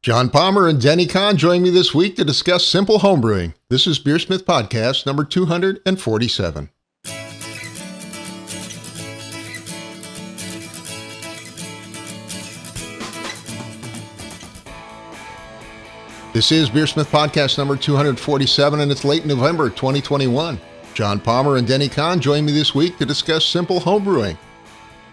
John Palmer and Denny Conn join me this week to discuss simple homebrewing. This is BeerSmith Podcast number 247. This is BeerSmith Podcast number 247, and it's late November 2021. John Palmer and Denny Conn join me this week to discuss simple homebrewing.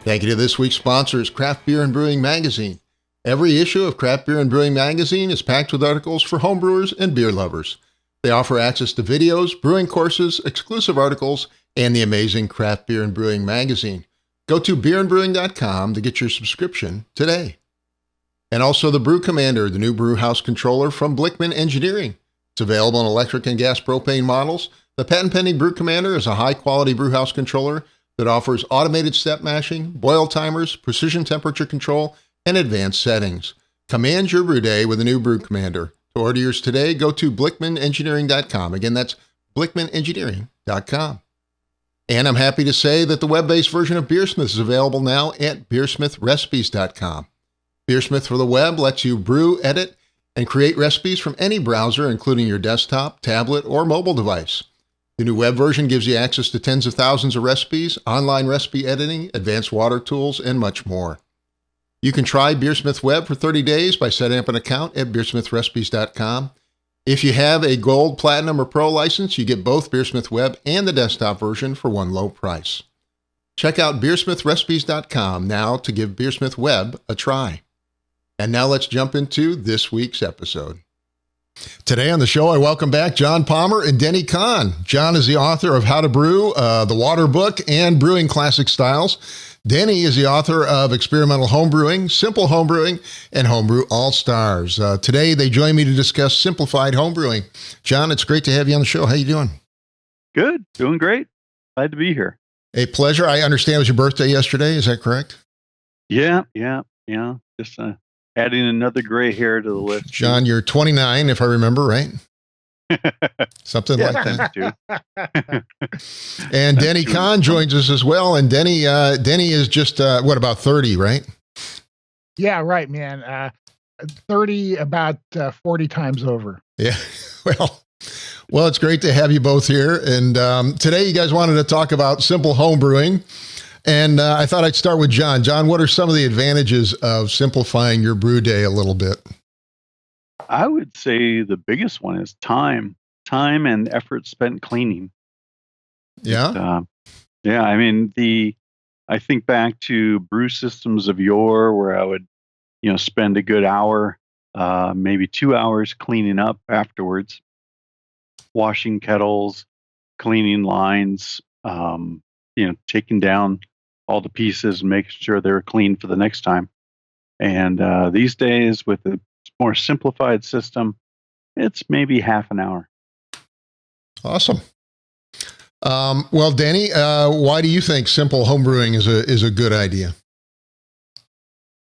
Thank you to this week's sponsors, Craft Beer and Brewing Magazine. Every issue of Craft Beer and Brewing Magazine is packed with articles for homebrewers and beer lovers. They offer access to videos, brewing courses, exclusive articles, and the amazing Craft Beer and Brewing Magazine. Go to beerandbrewing.com to get your subscription today. And also the Brew Commander, the new brew house controller from Blickman Engineering. It's available in electric and gas propane models. The patent-pending Brew Commander is a high-quality brew house controller that offers automated step mashing, boil timers, precision temperature control, and advanced settings. Command your brew day with the new Brew Commander. To order yours today, go to blickmanengineering.com. Again, that's blickmanengineering.com. And I'm happy to say that the web-based version of BeerSmith is available now at beersmithrecipes.com. BeerSmith for the web lets you brew, edit, and create recipes from any browser, including your desktop, tablet, or mobile device. The new web version gives you access to tens of thousands of recipes, online recipe editing, advanced water tools, and much more. You can try BeerSmith Web for 30 days by setting up an account at beersmithrecipes.com. If you have a Gold, Platinum, or Pro license, you get both BeerSmith Web and the desktop version for one low price. Check out beersmithrecipes.com now to give BeerSmith Web a try. And now let's jump into this week's episode. Today on the show, I welcome back John Palmer and Denny Conn. John is the author of How to Brew, the Water Book, and Brewing Classic Styles. Denny is the author of Experimental Homebrewing, Simple Homebrewing, and Homebrew All-Stars. Today, they join me to discuss Simplified Homebrewing. John, it's great to have you on the show. How you doing? Good. Doing great. Glad to be here. A pleasure. I understand it was your birthday yesterday. Is that correct? Yeah. Just adding another gray hair to the list. John, you're 29, if I remember, right? Something like that. And Denny Conn joins us as well. And Denny is just, about 30, right? Yeah, right, man. 30, about 40 times over. Yeah. Well, it's great to have you both here. And today you guys wanted to talk about simple home brewing. And I thought I'd start with John. John, what are some of the advantages of simplifying your brew day a little bit? I would say the biggest one is time and effort spent cleaning. Yeah. I mean, I think back to brew systems of yore where I would, spend a good hour, maybe 2 hours cleaning up afterwards, washing kettles, cleaning lines, taking down all the pieces and making sure they're clean for the next time. And these days with a more simplified system, it's maybe half an hour. Awesome. Well, Denny, why do you think simple homebrewing is a good idea?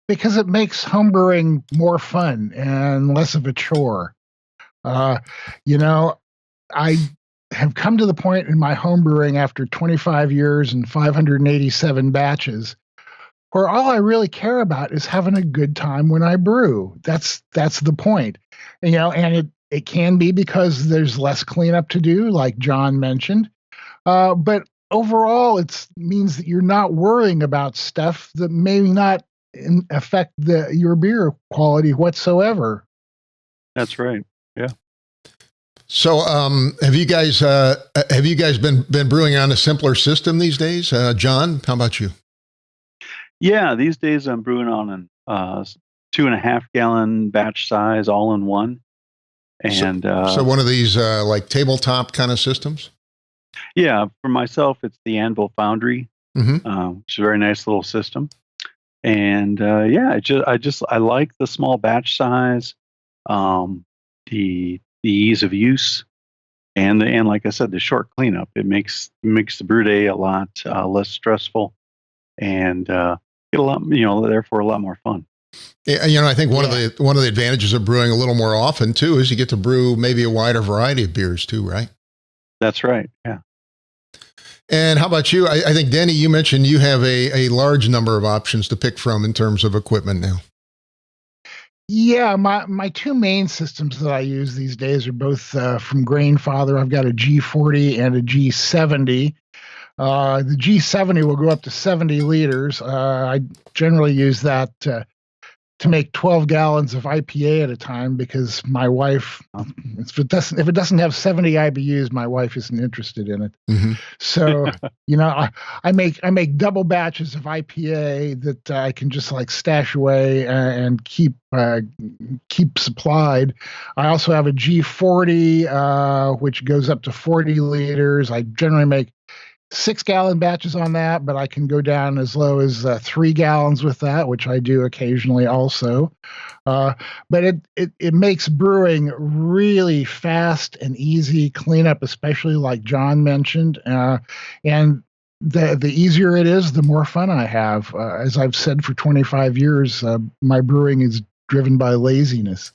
Because it makes homebrewing more fun and less of a chore. I have come to the point in my homebrewing after 25 years and 587 batches where all I really care about is having a good time when I brew. That's the point. And it can be because there's less cleanup to do, like John mentioned. But overall, it means that you're not worrying about stuff that may not affect your beer quality whatsoever. That's right. Yeah. So, have you guys been brewing on a simpler system these days? John, how about you? Yeah, these days I'm brewing on an 2.5 gallon batch size, all in one. And so one of these like tabletop kind of systems. Yeah, for myself, it's the Anvil Foundry, which is a very nice little system. And I like the small batch size, the ease of use, and like I said, the short cleanup. It makes the brew day a lot less stressful, and get a lot, therefore a lot more fun. Yeah, I think one of the advantages of brewing a little more often too is you get to brew maybe a wider variety of beers too, right? That's right. Yeah. And how about you? I think, Denny, you mentioned you have a large number of options to pick from in terms of equipment now. Yeah, my two main systems that I use these days are both from Grainfather. I've got a G40 and a G70. The G70 will go up to 70 liters. I generally use that to make 12 gallons of IPA at a time because my wife, if it doesn't have 70 IBUs, my wife isn't interested in it. Mm-hmm. So, I make double batches of IPA that I can just like stash away and keep supplied. I also have a G40, which goes up to 40 liters. I generally make 6-gallon batches on that, but I can go down as low as 3 gallons with that, which I do occasionally also. But it makes brewing really fast and easy cleanup, especially like John mentioned. And the easier it is, the more fun I have. As I've said for 25 years, my brewing is driven by laziness.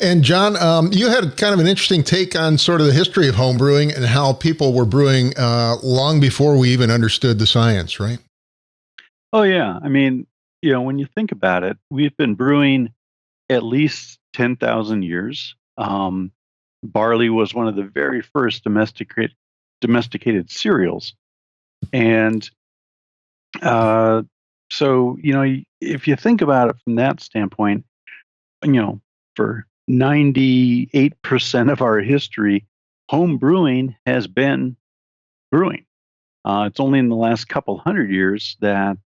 And John, you had kind of an interesting take on sort of the history of home brewing and how people were brewing long before we even understood the science, right? Oh, yeah. I mean, when you think about it, we've been brewing at least 10,000 years. Barley was one of the very first domesticated cereals. And so, if you think about it from that standpoint, for 98% of our history, home brewing has been brewing. It's only in the last couple hundred years that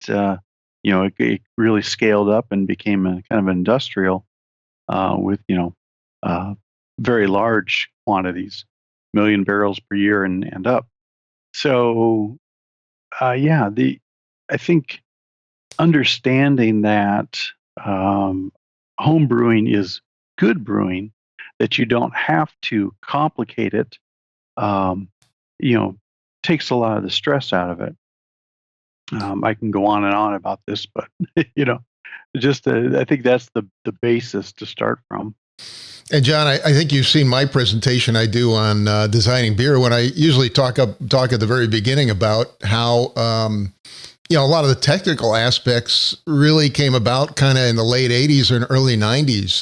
it really scaled up and became a kind of industrial with very large quantities, 1 million barrels per year and up. So I think understanding that home brewing is good brewing, that you don't have to complicate it, takes a lot of the stress out of it. I can go on and on about this, but I think that's the basis to start from. And John, I think you've seen my presentation I do on designing beer when I usually talk at the very beginning about how a lot of the technical aspects really came about kind of in the late 80s and early 90s.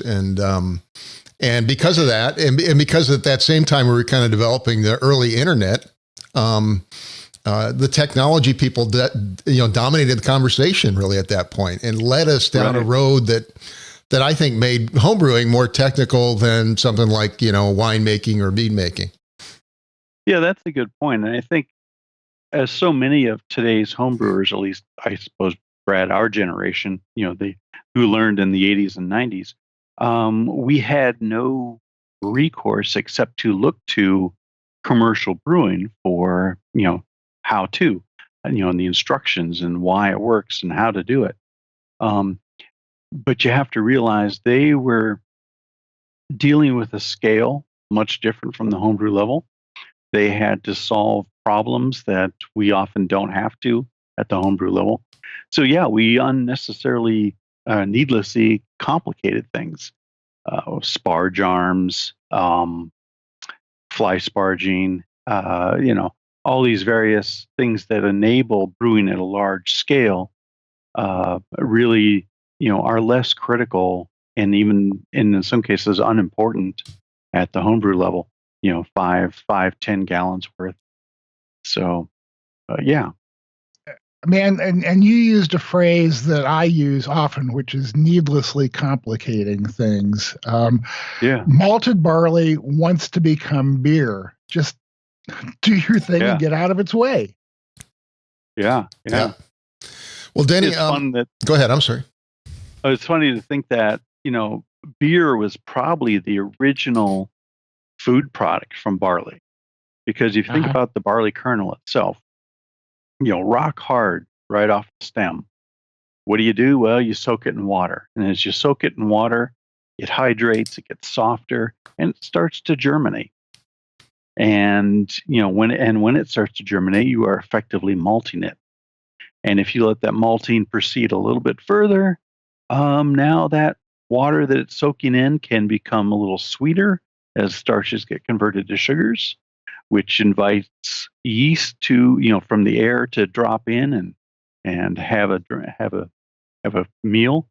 And because of that, and because at that same time we were kind of developing the early internet, the technology people dominated the conversation really at that point and led us down a road that I think made homebrewing more technical than something like, winemaking or mead making. Yeah, that's a good point. And I think as so many of today's homebrewers, at least I suppose, Brad, our generation, who learned in the 80s and 90s, we had no recourse except to look to commercial brewing for, how to, and the instructions and why it works and how to do it. But you have to realize they were dealing with a scale much different from the homebrew level. They had to solve problems that we often don't have to at the homebrew level. So yeah, we unnecessarily, needlessly complicated things. Sparge arms, fly sparging, all these various things that enable brewing at a large scale really, are less critical and even in some cases unimportant at the homebrew level. 10 gallons worth. So, yeah. Man, and you used a phrase that I use often, which is needlessly complicating things. Malted barley wants to become beer. Just do your thing and get out of its way. Yeah. Well, Denny, it's fun that. Go ahead. I'm sorry. It's funny to think that beer was probably the original food product from barley, because if you think about the barley kernel itself, rock hard right off the stem. What do? Well, you soak it in water. And as you soak it in water, it hydrates, it gets softer, and it starts to germinate. And, when it starts to germinate, you are effectively malting it. And if you let that malting proceed a little bit further, now that water that it's soaking in can become a little sweeter as starches get converted to sugars, which invites yeast to, from the air to drop in and have a meal.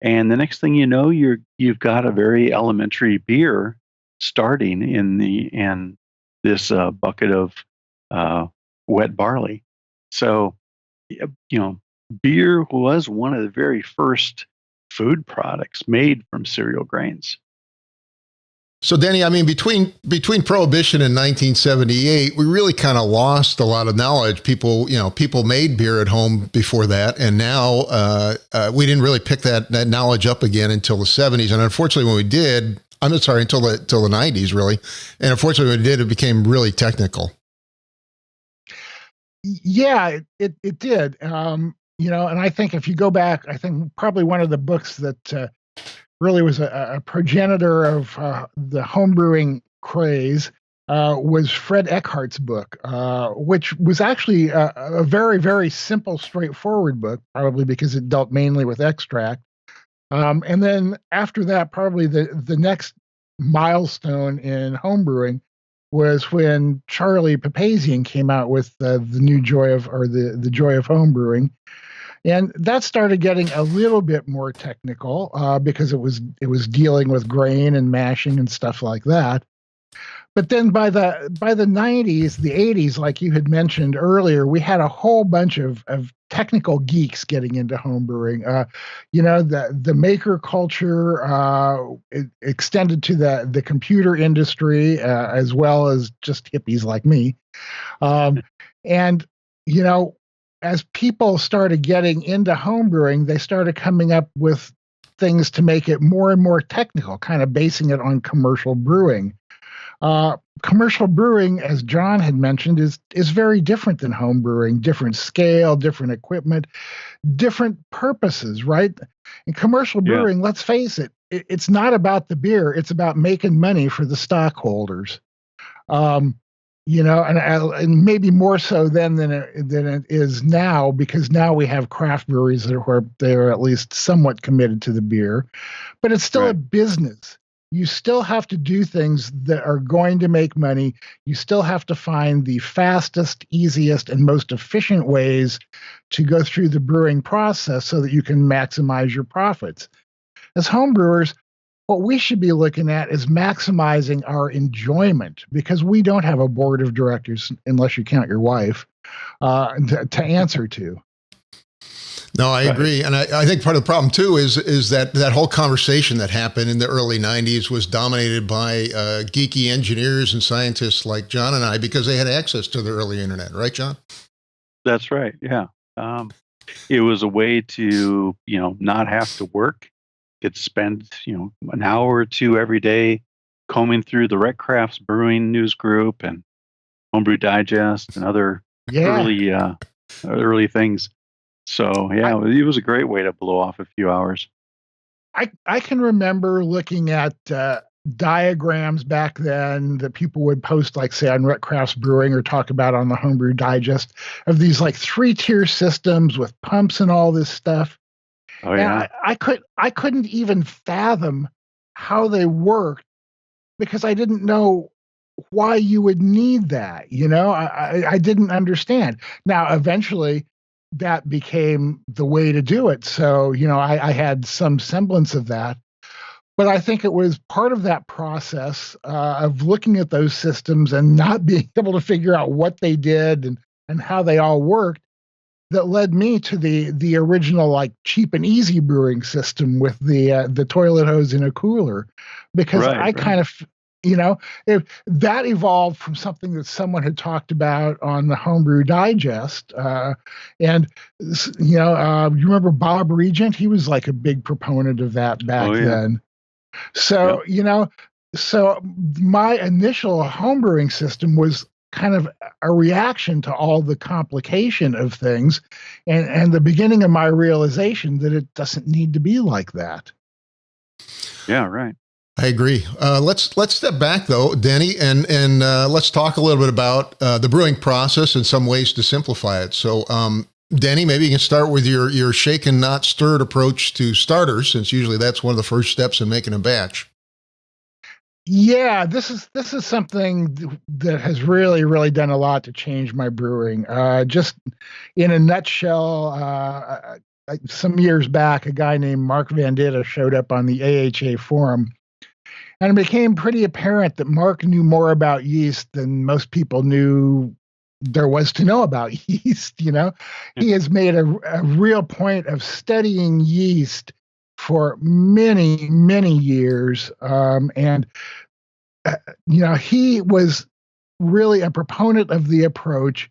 And the next thing you know, you've got a very elementary beer starting in this bucket of wet barley. So, beer was one of the very first food products made from cereal grains. So, Denny, I mean, between Prohibition and 1978, we really kind of lost a lot of knowledge. People made beer at home before that, and now we didn't really pick that knowledge up again until the 70s. And unfortunately, when we did, until the 90s, really. And unfortunately, when we did, it became really technical. Yeah, it did. And I think if you go back, I think probably one of the books that really was a progenitor of the homebrewing craze was Fred Eckhart's book, which was actually a very, very simple, straightforward book, probably because it dealt mainly with extract. And then after that, probably the next milestone in homebrewing was when Charlie Papazian came out with the new Joy of, or the Joy of Homebrewing. And that started getting a little bit more technical because it was dealing with grain and mashing and stuff like that. But then by the 90s, the 80s, like you had mentioned earlier, we had a whole bunch of technical geeks getting into homebrewing. The maker culture it extended to the computer industry as well as just hippies like me. As people started getting into homebrewing, they started coming up with things to make it more and more technical, kind of basing it on commercial brewing. Commercial brewing, as John had mentioned, is very different than homebrewing. Different scale, different equipment, different purposes, right? In commercial brewing, let's face it, it's not about the beer. It's about making money for the stockholders. And maybe more so then than it is now, because now we have craft breweries where they're at least somewhat committed to the beer, but it's still a business. You still have to do things that are going to make money. You still have to find the fastest, easiest, and most efficient ways to go through the brewing process so that you can maximize your profits. As homebrewers, what we should be looking at is maximizing our enjoyment, because we don't have a board of directors, unless you count your wife, to answer to. No, I agree. And I think part of the problem, too, is that whole conversation that happened in the early 90s was dominated by geeky engineers and scientists like John and I, because they had access to the early internet. Right, John? That's right. Yeah. It was a way to, not have to work. Could spend, an hour or two every day combing through the Rec Crafts Brewing News Group and Homebrew Digest and other early things. So, it was a great way to blow off a few hours. I can remember looking at diagrams back then that people would post, like, say, on Rec Crafts Brewing or talk about on the Homebrew Digest, of these, like, 3-tier systems with pumps and all this stuff. Oh, yeah. And I couldn't even fathom how they worked, because I didn't know why you would need that. I didn't understand. Now, eventually, that became the way to do it. So, I had some semblance of that. But I think it was part of that process of looking at those systems and not being able to figure out what they did and how they all worked that led me to the original, like, cheap and easy brewing system with the toilet hose in a cooler, because kind of, if that evolved from something that someone had talked about on the Homebrew Digest, and you remember Bob Regent? He was like a big proponent of that back then. So so my initial homebrewing system was kind of a reaction to all the complication of things, and the beginning of my realization that it doesn't need to be like that. Yeah, right. I agree. Let's step back, though, Denny, and let's talk a little bit about the brewing process and some ways to simplify it. So, Denny, maybe you can start with your shaken, not stirred approach to starters, since usually that's one of the first steps in making a batch. Yeah, this is something that has really, really done a lot to change my brewing. Just in a nutshell, some years back, a guy named Mark Vandita showed up on the AHA forum, and it became pretty apparent that Mark knew more about yeast than most people knew there was to know about yeast. He has made a real point of studying yeast for many, many years. And he was really a proponent of the approach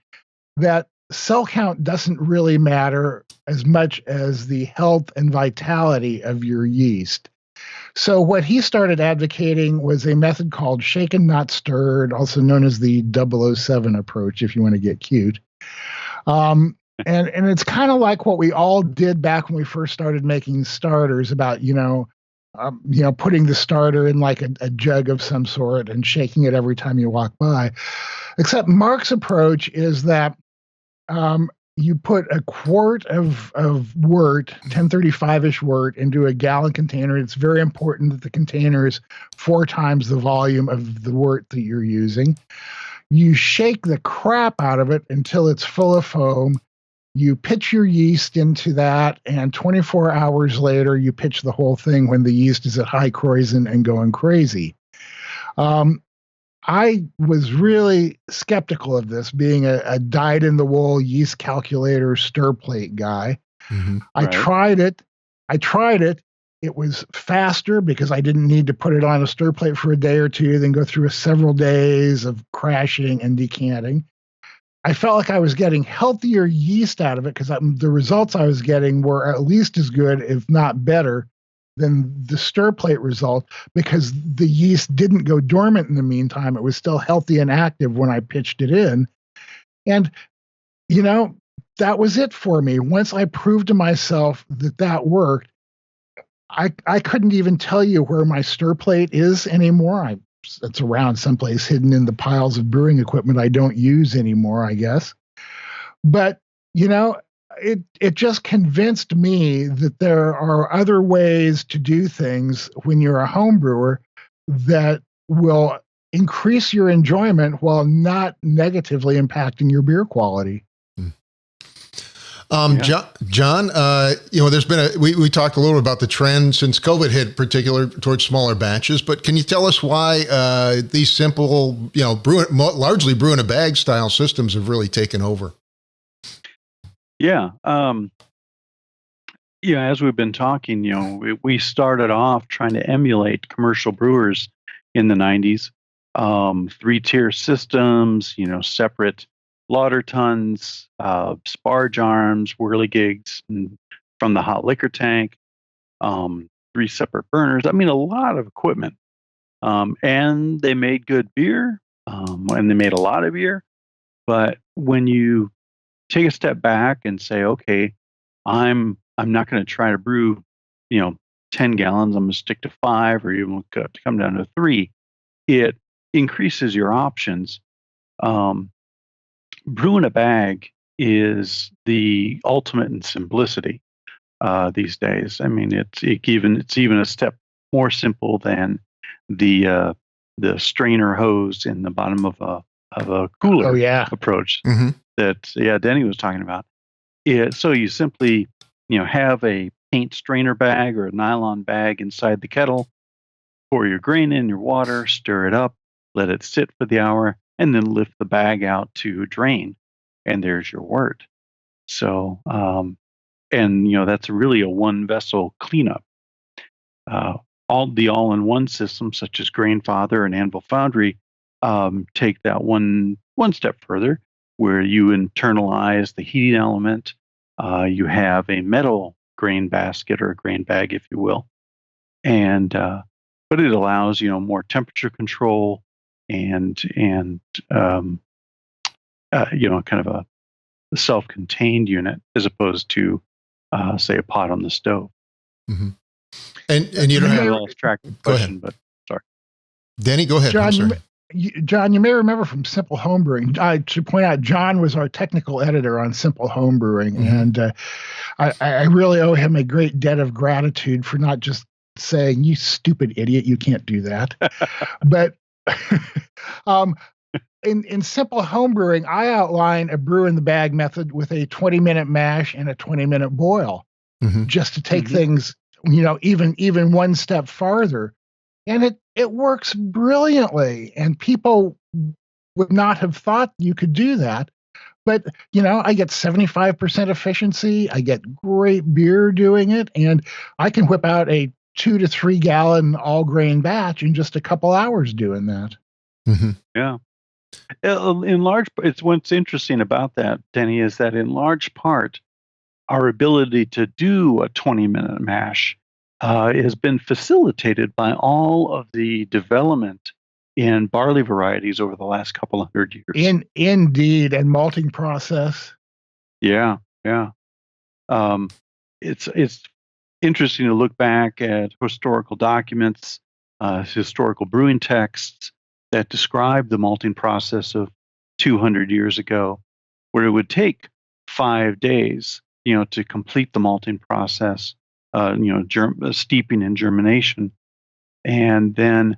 that cell count doesn't really matter as much as the health and vitality of your yeast. So what he started advocating was a method called shaken not stirred, also known as the 007 approach, if you want to get cute. And it's kind of like what we all did back when we first started making starters about, putting the starter in like a jug of some sort and shaking it every time you walk by. Except Mark's approach is that you put a quart of wort, 1035-ish wort, into a gallon container. It's very important that the container is 4 times the volume of the wort that you're using. You shake the crap out of it until it's full of foam. You pitch your yeast into that, and 24 hours later, you pitch the whole thing when the yeast is at high kreuzen and going crazy. I was really skeptical of this, being a dyed-in-the-wool yeast calculator stir plate guy. Mm-hmm. I tried it. It was faster because I didn't need to put it on a stir plate for a day or two, then go through several days of crashing and decanting. I felt like I was getting healthier yeast out of it because the results I was getting were at least as good, if not better, than the stir plate result, because the yeast didn't go dormant in the meantime. It was still healthy and active when I pitched it in. And, that was it for me. Once I proved to myself that worked, I couldn't even tell you where my stir plate is anymore. It's around someplace hidden in the piles of brewing equipment I don't use anymore, I guess. But, it just convinced me that there are other ways to do things when you're a home brewer that will increase your enjoyment while not negatively impacting your beer quality. John, there's been we talked a little about the trend since COVID hit, in particular towards smaller batches, but can you tell us why these simple, largely brew in a bag style systems have really taken over? Yeah. As we've been talking, we started off trying to emulate commercial brewers in the 90s, 3-tier systems, separate lauter tons, sparge arms, whirligigs from the hot liquor tank, 3 separate burners. I mean, a lot of equipment. And they made good beer, and they made a lot of beer. But when you take a step back and say, okay, I'm not going to try to brew, 10 gallons. I'm going to stick to 5, or even to come down to 3. It increases your options. Brew in a bag is the ultimate in simplicity these days. I mean, it's even a step more simple than the strainer hose in the bottom of a cooler approach. Mm-hmm. That Denny was talking about. So you simply have a paint strainer bag or a nylon bag inside the kettle, pour your grain in, your water, stir it up, let it sit for the hour, and then lift the bag out to drain, and there's your wort. So that's really a one vessel cleanup. All-in-one systems such as Grainfather and Anvil Foundry take that one step further, where you internalize the heating element. You have a metal grain basket or a grain bag, if you will, but it allows more temperature control and kind of a self-contained unit as opposed to say a pot on the stove. Mm-hmm. And you don't have a abstracted question, but sorry, Denny, go ahead. John, you may remember from Simple Homebrewing. I should point out, John was our technical editor on Simple Homebrewing, mm-hmm. and I really owe him a great debt of gratitude for not just saying, "You stupid idiot, you can't do that," but in Simple Homebrewing, I outline a brew in the bag method with a 20-minute mash and a 20-minute boil. just to take things, even one step farther. And it works brilliantly. And people would not have thought you could do that. But, I get 75% efficiency. I get great beer doing it. And I can whip out a 2 to 3 gallon all grain batch in just a couple hours doing that. Yeah. In large, it's what's interesting about that, Denny, is that in large part, our ability to do a 20-minute mash has been facilitated by all of the development in barley varieties over the last couple 100 years. Indeed, and malting process. Yeah. It's interesting to look back at historical documents, historical brewing texts that describe the malting process of 200 years ago, where it would take 5 days, to complete the malting process, steeping and germination. And then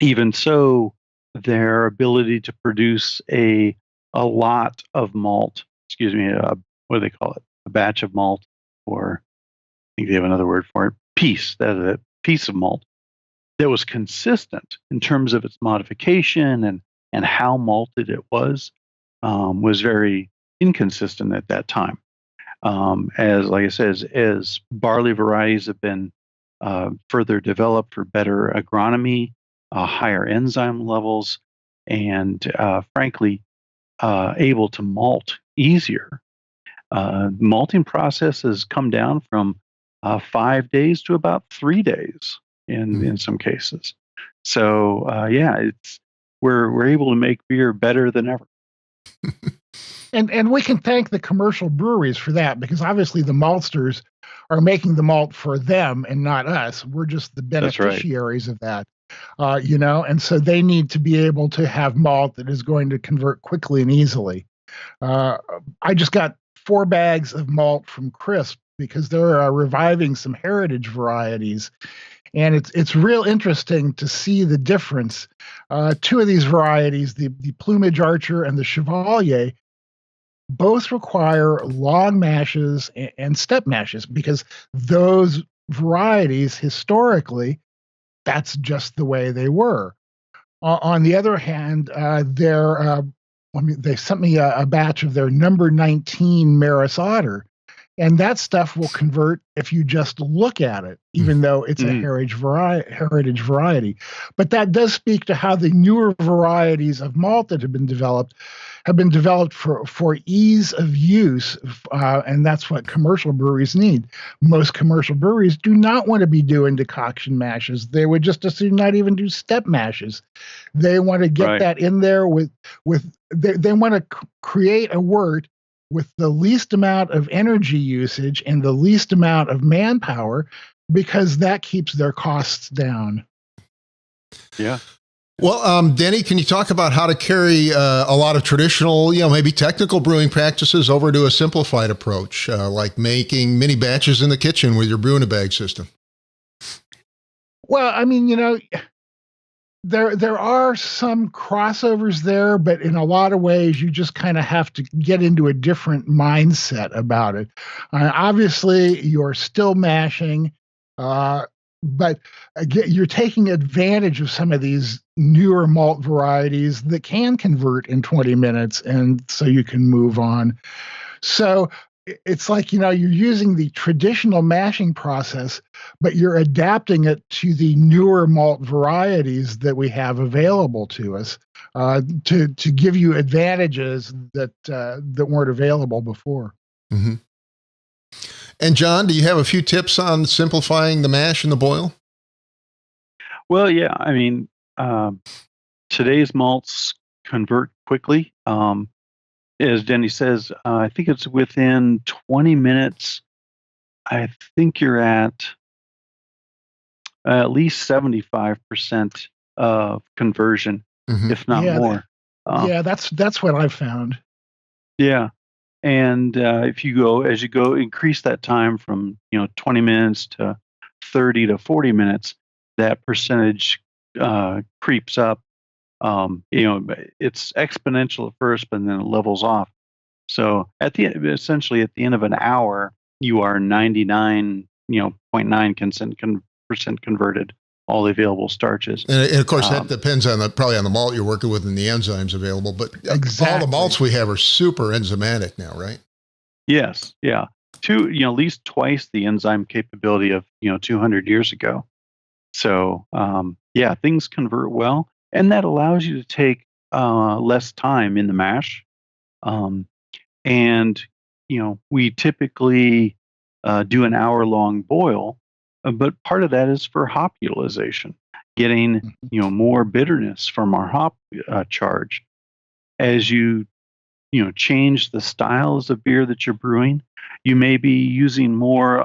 even so, their ability to produce a lot of malt, what do they call it? A batch of malt, or I think they have another word for it, a piece of malt that was consistent in terms of its modification and how malted it was very inconsistent at that time. As barley varieties have been further developed for better agronomy, higher enzyme levels, and frankly, able to malt easier. Malting process has come down from 5 days to about 3 days in some cases. So we're able to make beer better than ever. And we can thank the commercial breweries for that, because obviously the maltsters are making the malt for them and not us. We're just the beneficiaries of that. And so they need to be able to have malt that is going to convert quickly and easily. I just got 4 bags of malt from Crisp because they're reviving some heritage varieties. And it's real interesting to see the difference. 2 of these varieties, the Plumage Archer and the Chevalier, both require long mashes and step mashes, because those varieties historically, that's just the way they were. On the other hand, they sent me a batch of their number 19 Maris Otter, and that stuff will convert if you just look at it, even though it's a heritage variety. But that does speak to how the newer varieties of malt that have been developed for ease of use, and that's what commercial breweries need. Most commercial breweries do not want to be doing decoction mashes. They would just as soon not even do step mashes. They want to get that in there they want to create a wort with the least amount of energy usage and the least amount of manpower, because that keeps their costs down. Yeah. Well, Denny, can you talk about how to carry a lot of traditional, maybe technical brewing practices over to a simplified approach, like making mini batches in the kitchen with your brew-in-a-bag system? Well, there are some crossovers there, but in a lot of ways, you just kind of have to get into a different mindset about it. Obviously, you're still mashing, but again, you're taking advantage of some of these newer malt varieties that can convert in 20 minutes, and so you can move on. So it's like, you're using the traditional mashing process, but you're adapting it to the newer malt varieties that we have available to us, to give you advantages that weren't available before. Mm-hmm. And John, do you have a few tips on simplifying the mash and the boil? Well, yeah. Today's malts convert quickly. As Denny says, I think it's within 20 minutes. I think you're at least 75% of conversion, if not more. That's what I've found. Yeah. And as you go, increase that time from 20 minutes to 30 to 40 minutes, that percentage creeps up. It's exponential at first, but then it levels off. So essentially at the end of an hour, you are 99, 0.9% converted, all the available starches. And of course, that depends on probably on the malt you're working with and the enzymes available. But exactly. all the malts we have are super enzymatic now, right? Yes, yeah. At least twice the enzyme capability of 200 years ago. So things convert well, and that allows you to take less time in the mash. And we typically do an hour-long boil, but part of that is for hop utilization, getting more bitterness from our hop charge. As you change the styles of beer that you're brewing, you may be using more,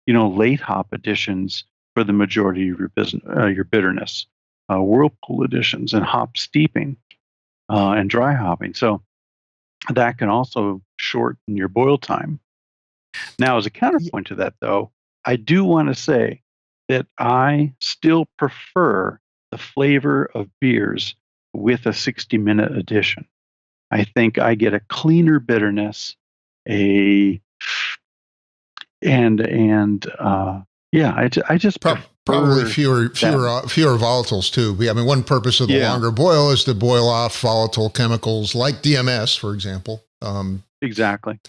late hop additions for the majority of your bitterness, whirlpool additions, and hop steeping and dry hopping. So that can also shorten your boil time. Now, as a counterpoint to that, though, I do want to say that I still prefer the flavor of beers with a 60-minute addition. I think I get a cleaner bitterness, I just probably fewer volatiles too. I mean, one purpose of the longer boil is to boil off volatile chemicals like DMS, for example. Exactly.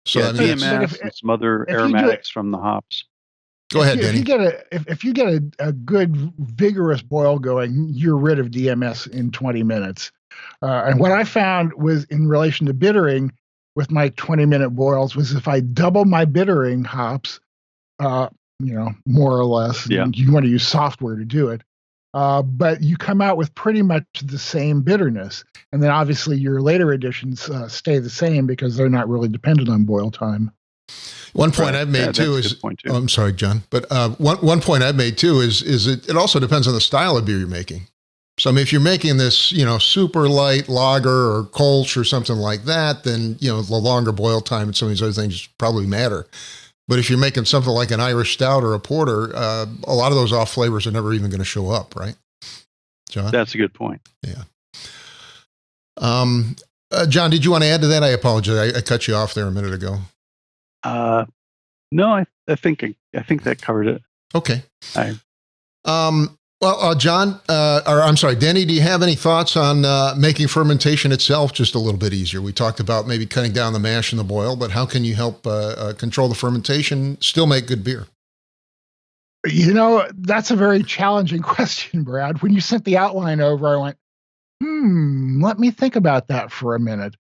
So DMS and some other aromatics from the hops. Go ahead, Denny. If you get a good vigorous boil going, you're rid of DMS in 20 minutes. And what I found was in relation to bittering with my 20-minute boils was if I double my bittering hops, more or less, you want to use software to do it, but you come out with pretty much the same bitterness. And then obviously your later additions stay the same because they're not really dependent on boil time. One point I've made too is, I'm sorry, John, but one point I've made too is it also depends on the style of beer you're making. So I mean, if you're making this, super light lager or Kolsch or something like that, then, the longer boil time and some of these other things probably matter. But if you're making something like an Irish stout or a porter, a lot of those off flavors are never even going to show up, right? John? That's a good point. Yeah. John, did you want to add to that? I apologize. I cut you off there a minute ago. No, I think that covered it. Okay. Well, John, or I'm sorry, Denny, do you have any thoughts on making fermentation itself just a little bit easier? We talked about maybe cutting down the mash and the boil, but how can you help control the fermentation, still make good beer? That's a very challenging question, Brad. When you sent the outline over, I went, let me think about that for a minute.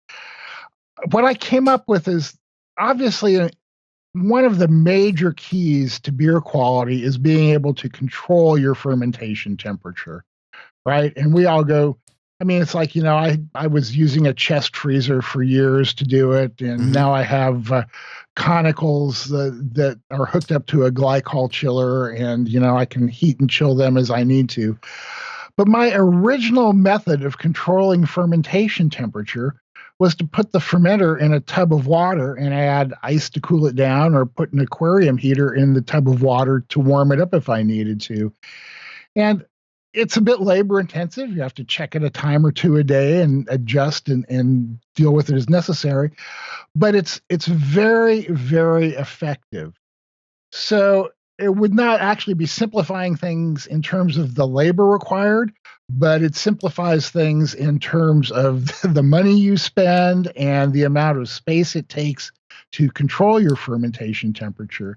What I came up with is obviously one of the major keys to beer quality is being able to control your fermentation temperature, right? And we all go, it's like, I was using a chest freezer for years to do it. And now I have conicals that are hooked up to a glycol chiller and, I can heat and chill them as I need to. But my original method of controlling fermentation temperature was to put the fermenter in a tub of water and add ice to cool it down or put an aquarium heater in the tub of water to warm it up if I needed to. And it's a bit labor intensive. You have to check it a time or two a day and adjust and deal with it as necessary. But it's very, very effective. So it would not actually be simplifying things in terms of the labor required, but it simplifies things in terms of the money you spend and the amount of space it takes to control your fermentation temperature.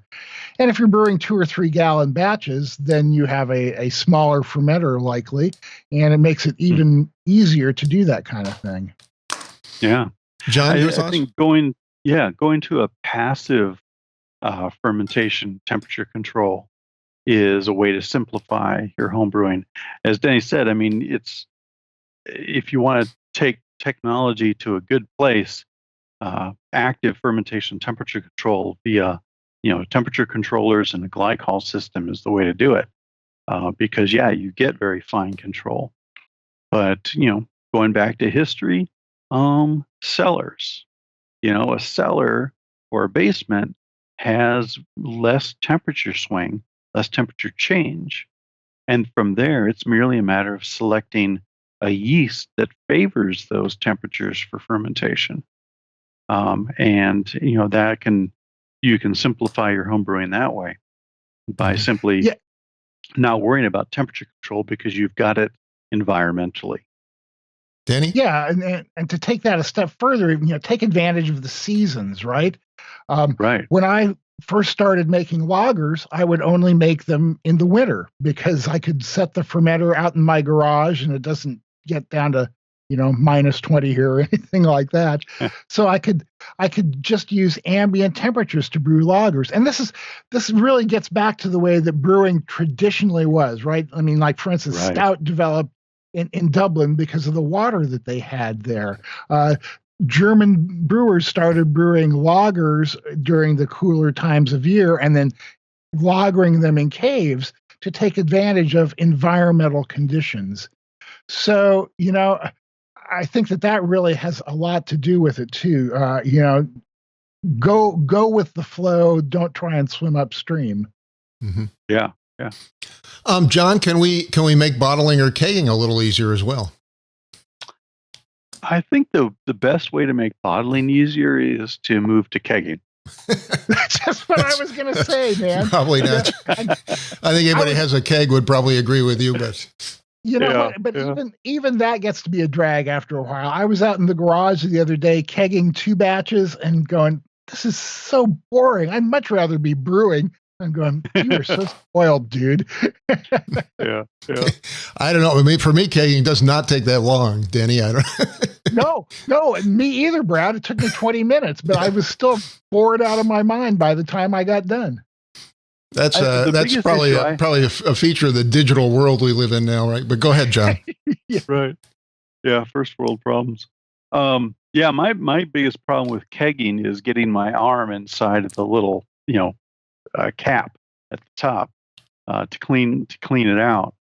And if you're brewing 2 or 3 gallon batches, then you have a smaller fermenter likely, and it makes it even easier to do that kind of thing. Yeah. John, I think going to a passive fermentation temperature control is a way to simplify your home brewing. As Denny said, it's if you want to take technology to a good place, active fermentation temperature control via temperature controllers and a glycol system is the way to do it, because you get very fine control. But going back to history, cellars, a cellar or a basement has less temperature swing, less temperature change. And from there, it's merely a matter of selecting a yeast that favors those temperatures for fermentation. And that can you can simplify your home brewing that way by simply not worrying about temperature control because you've got it environmentally. Denny? Yeah, and to take that a step further, take advantage of the seasons, right? Right. When I first started making lagers, I would only make them in the winter because I could set the fermenter out in my garage and it doesn't get down to minus 20 here or anything like that. So I could just use ambient temperatures to brew lagers. And this really gets back to the way that brewing traditionally was, right? I mean, like for instance, stout developed in Dublin because of the water that they had there. German brewers started brewing lagers during the cooler times of year and then lagering them in caves to take advantage of environmental conditions. So, I think that really has a lot to do with it too. Go with the flow. Don't try and swim upstream. Mm-hmm. Yeah. Yeah. John, can we make bottling or kegging a little easier as well? I think the best way to make bottling easier is to move to kegging. That's just what I was going to say, man. Probably not. I think anybody has a keg would probably agree with you, but even that gets to be a drag after a while. I was out in the garage the other day kegging 2 batches and going, this is so boring. I'd much rather be brewing. I'm going, you are so spoiled, dude. Yeah. I don't know. I mean, for me, kegging does not take that long, Denny. I don't. No, me either, Brad. It took me 20 minutes, but I was still bored out of my mind by the time I got done. That's probably a feature of the digital world we live in now, right? But go ahead, John. Yeah. Right. Yeah, first world problems. My biggest problem with kegging is getting my arm inside of the little, cap at the top to clean it out.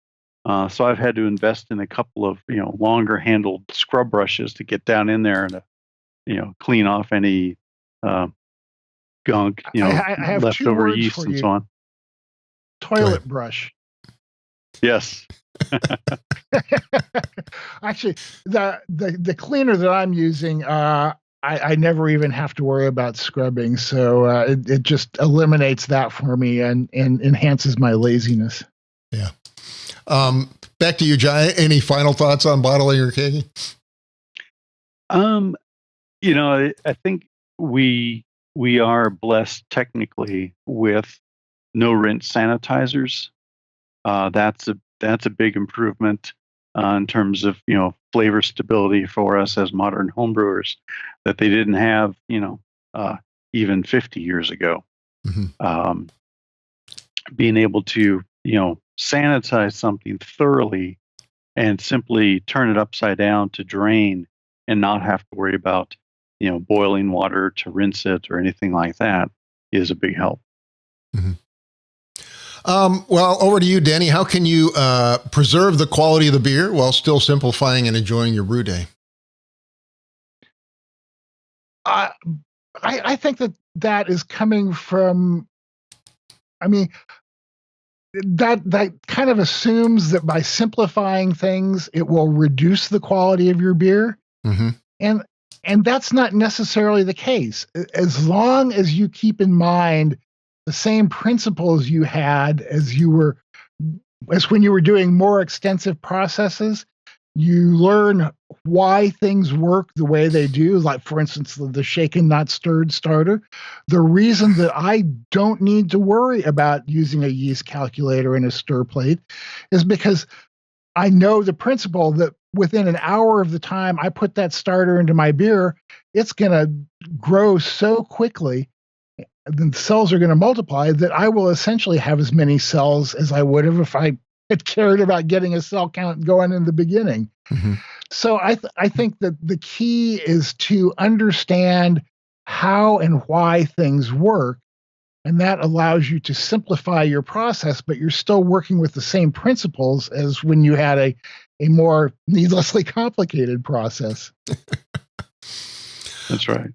So I've had to invest in a couple of longer handled scrub brushes to get down in there and clean off any gunk, I have leftover yeast and so on. Toilet brush. Yes. Actually, the cleaner that I'm using, I never even have to worry about scrubbing, so it just eliminates that for me and enhances my laziness. Yeah. Back to you, John. Any final thoughts on bottling or kegging? I think we are blessed technically with no rinse sanitizers. That's a big improvement in terms of flavor stability for us as modern homebrewers that they didn't have even 50 years ago. Mm-hmm. Being able to sanitize something thoroughly and simply turn it upside down to drain and not have to worry about boiling water to rinse it or anything like that is a big help. Mm-hmm. Well, over to you, Denny. How can you preserve the quality of the beer while still simplifying and enjoying your brew day? I think that is coming from, that kind of assumes that by simplifying things, it will reduce the quality of your beer. Mm-hmm. And that's not necessarily the case. As long as you keep in mind the same principles you had as when you were doing more extensive processes, you learn why things work the way they do. Like, for instance, the shaken, not stirred starter. The reason that I don't need to worry about using a yeast calculator and a stir plate is because I know the principle that within an hour of the time I put that starter into my beer, it's going to grow so quickly, the cells are going to multiply, that I will essentially have as many cells as I would have if I had cared about getting a cell count going in the beginning. Mm-hmm. So I think that the key is to understand how and why things work, and that allows you to simplify your process, but you're still working with the same principles as when you had a more needlessly complicated process. That's right.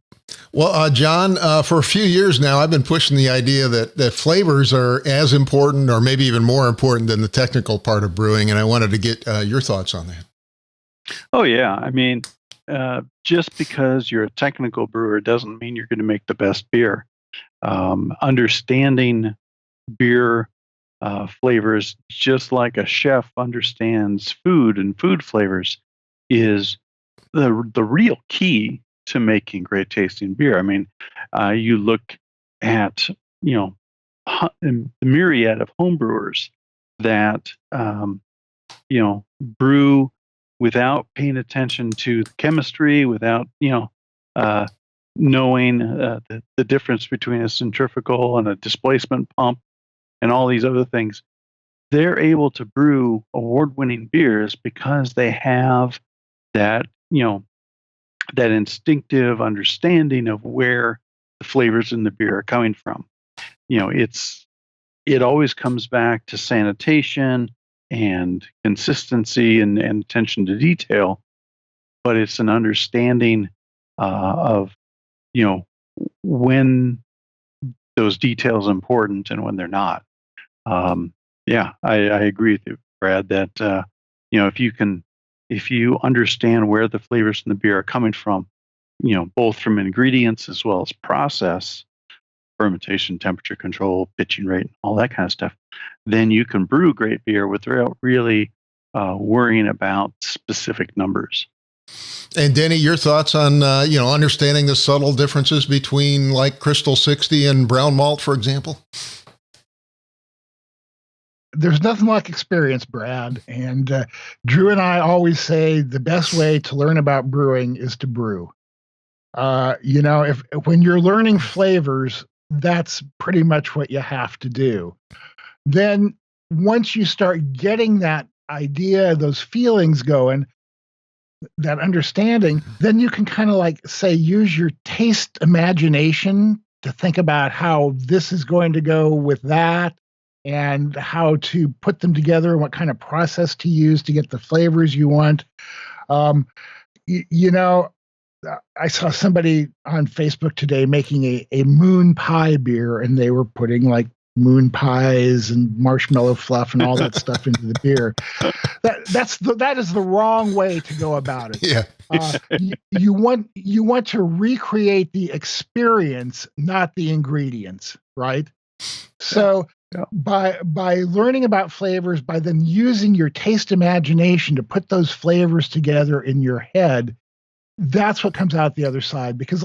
Well, John, for a few years now, I've been pushing the idea that flavors are as important or maybe even more important than the technical part of brewing, and I wanted to get your thoughts on that. Oh, yeah. I mean, just because you're a technical brewer doesn't mean you're going to make the best beer. Understanding beer flavors, just like a chef understands food and food flavors, is the real key to making great tasting beer. I mean, you look at the myriad of homebrewers that brew without paying attention to the chemistry, without knowing the difference between a centrifugal and a displacement pump and all these other things. They're able to brew award-winning beers because they have that that instinctive understanding of where the flavors in the beer are coming from. It always comes back to sanitation and consistency and attention to detail, but it's an understanding of when those details are important and when they're not. I agree with you, Brad, that if you understand where the flavors in the beer are coming from, both from ingredients as well as process, fermentation, temperature control, pitching rate, all that kind of stuff, then you can brew great beer without really worrying about specific numbers. And Denny, your thoughts on understanding the subtle differences between like Crystal 60 and brown malt, for example? There's nothing like experience, Brad. And Drew and I always say the best way to learn about brewing is to brew. When you're learning flavors, that's pretty much what you have to do. Then once you start getting that idea, those feelings going, that understanding, then you can kind of like say, use your taste imagination to think about how this is going to go with that and how to put them together and what kind of process to use to get the flavors you want. I saw somebody on Facebook today making a moon pie beer, and they were putting like moon pies and marshmallow fluff and all that stuff into the beer. That is the wrong way to go about it. Yeah. You want to recreate the experience, not the ingredients, right? So by learning about flavors, by then using your taste imagination to put those flavors together in your head, that's what comes out the other side. Because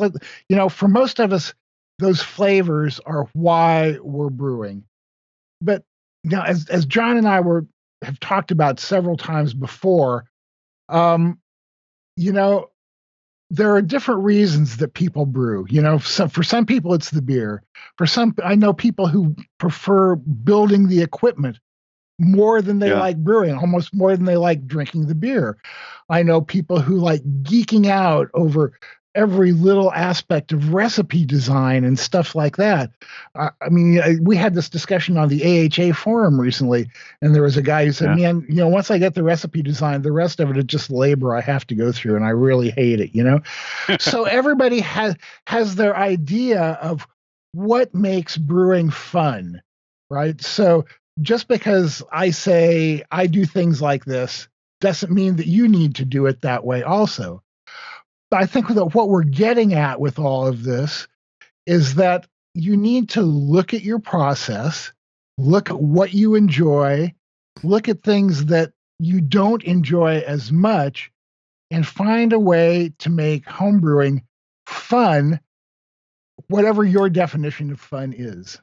for most of us, those flavors are why we're brewing. But now, as John and I have talked about several times before, there are different reasons that people brew. For some people, it's the beer. For some, I know people who prefer building the equipment more than they like brewing, almost more than they like drinking the beer. I know people who like geeking out over every little aspect of recipe design and stuff like that. We had this discussion on the AHA forum recently, and there was a guy who said, man, once I get the recipe design, the rest of it is just labor I have to go through, and I really hate it, So everybody has their idea of what makes brewing fun, right? So just because I say I do things like this doesn't mean that you need to do it that way also. I think that what we're getting at with all of this is that you need to look at your process, look at what you enjoy, look at things that you don't enjoy as much, and find a way to make homebrewing fun, whatever your definition of fun is.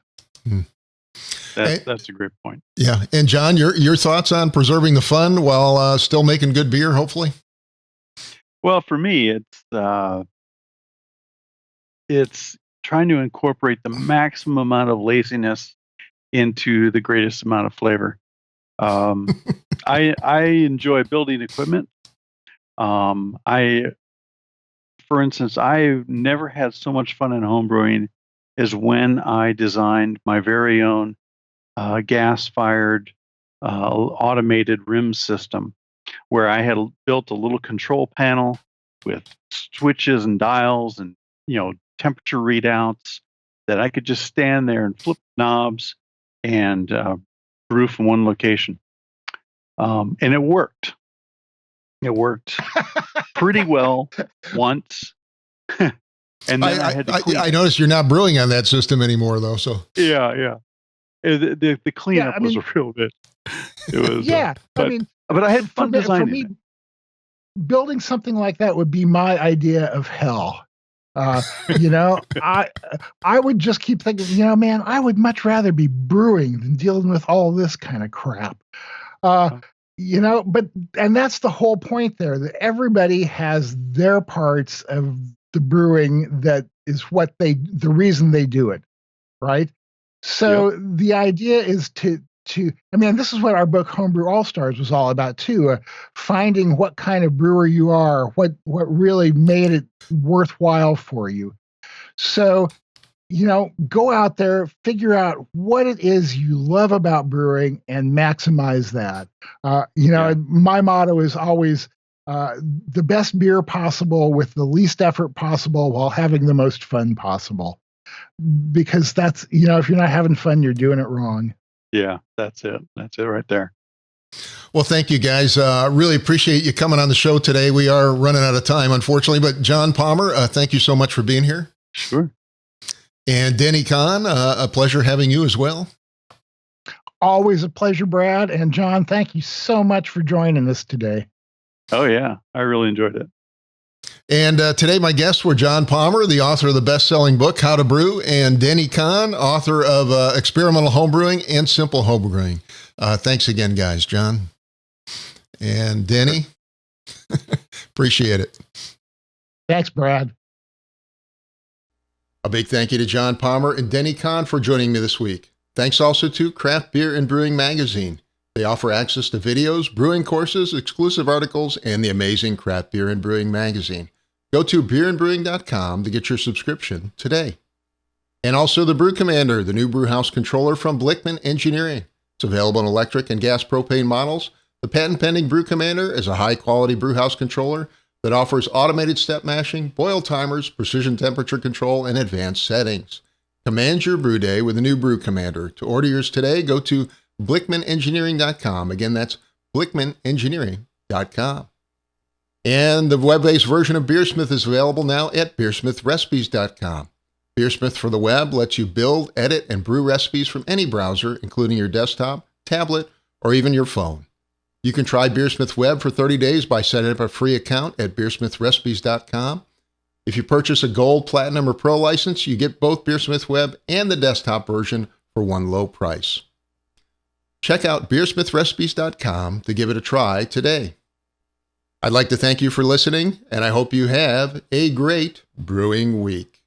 That's a great point. Yeah. And John, your thoughts on preserving the fun while still making good beer, hopefully? Well, for me, it's trying to incorporate the maximum amount of laziness into the greatest amount of flavor. I enjoy building equipment. For instance, I've never had so much fun in homebrewing as when I designed my very own gas-fired automated rim system, where I had built a little control panel with switches and dials and temperature readouts that I could just stand there and flip knobs and brew from one location, and it worked. It worked pretty well once. And then I had to clean. I noticed you're not brewing on that system anymore, though. So yeah. The cleanup was a real bit. It was but I had fun designing it. Building something like that would be my idea of hell. I would just keep thinking, man, I would much rather be brewing than dealing with all this kind of crap. And that's the whole point there, that everybody has their parts of the brewing that is the reason they do it. Right. So the idea is this is what our book Homebrew All-Stars was all about too, finding what kind of brewer you are, what really made it worthwhile for you. So, go out there, figure out what it is you love about brewing and maximize that. My motto is always the best beer possible with the least effort possible while having the most fun possible. Because that's, if you're not having fun, you're doing it wrong. Yeah, that's it. That's it right there. Well, thank you guys. Really appreciate you coming on the show today. We are running out of time, unfortunately, but John Palmer, thank you so much for being here. Sure. And Denny Conn, a pleasure having you as well. Always a pleasure, Brad. And John, thank you so much for joining us today. Oh, yeah. I really enjoyed it. And today my guests were John Palmer, the author of the best-selling book, How to Brew, and Denny Conn, author of Experimental Homebrewing and Simple Homebrewing. Thanks again, guys. John and Denny. Appreciate it. Thanks, Brad. A big thank you to John Palmer and Denny Conn for joining me this week. Thanks also to Craft Beer and Brewing Magazine. They offer access to videos, brewing courses, exclusive articles, and the amazing Craft Beer and Brewing Magazine. Go to beerandbrewing.com to get your subscription today. And also the Brew Commander, the new brew house controller from Blickman Engineering. It's available in electric and gas propane models. The patent-pending Brew Commander is a high-quality brew house controller that offers automated step mashing, boil timers, precision temperature control, and advanced settings. Command your brew day with the new Brew Commander. To order yours today, go to BlickmanEngineering.com. Again, that's BlickmanEngineering.com. And the web-based version of BeerSmith is available now at BeerSmithRecipes.com. BeerSmith for the web lets you build, edit, and brew recipes from any browser, including your desktop, tablet, or even your phone. You can try BeerSmith Web for 30 days by setting up a free account at BeerSmithRecipes.com. If you purchase a Gold, Platinum, or Pro license, you get both BeerSmith Web and the desktop version for one low price. Check out BeerSmithRecipes.com to give it a try today. I'd like to thank you for listening, and I hope you have a great brewing week.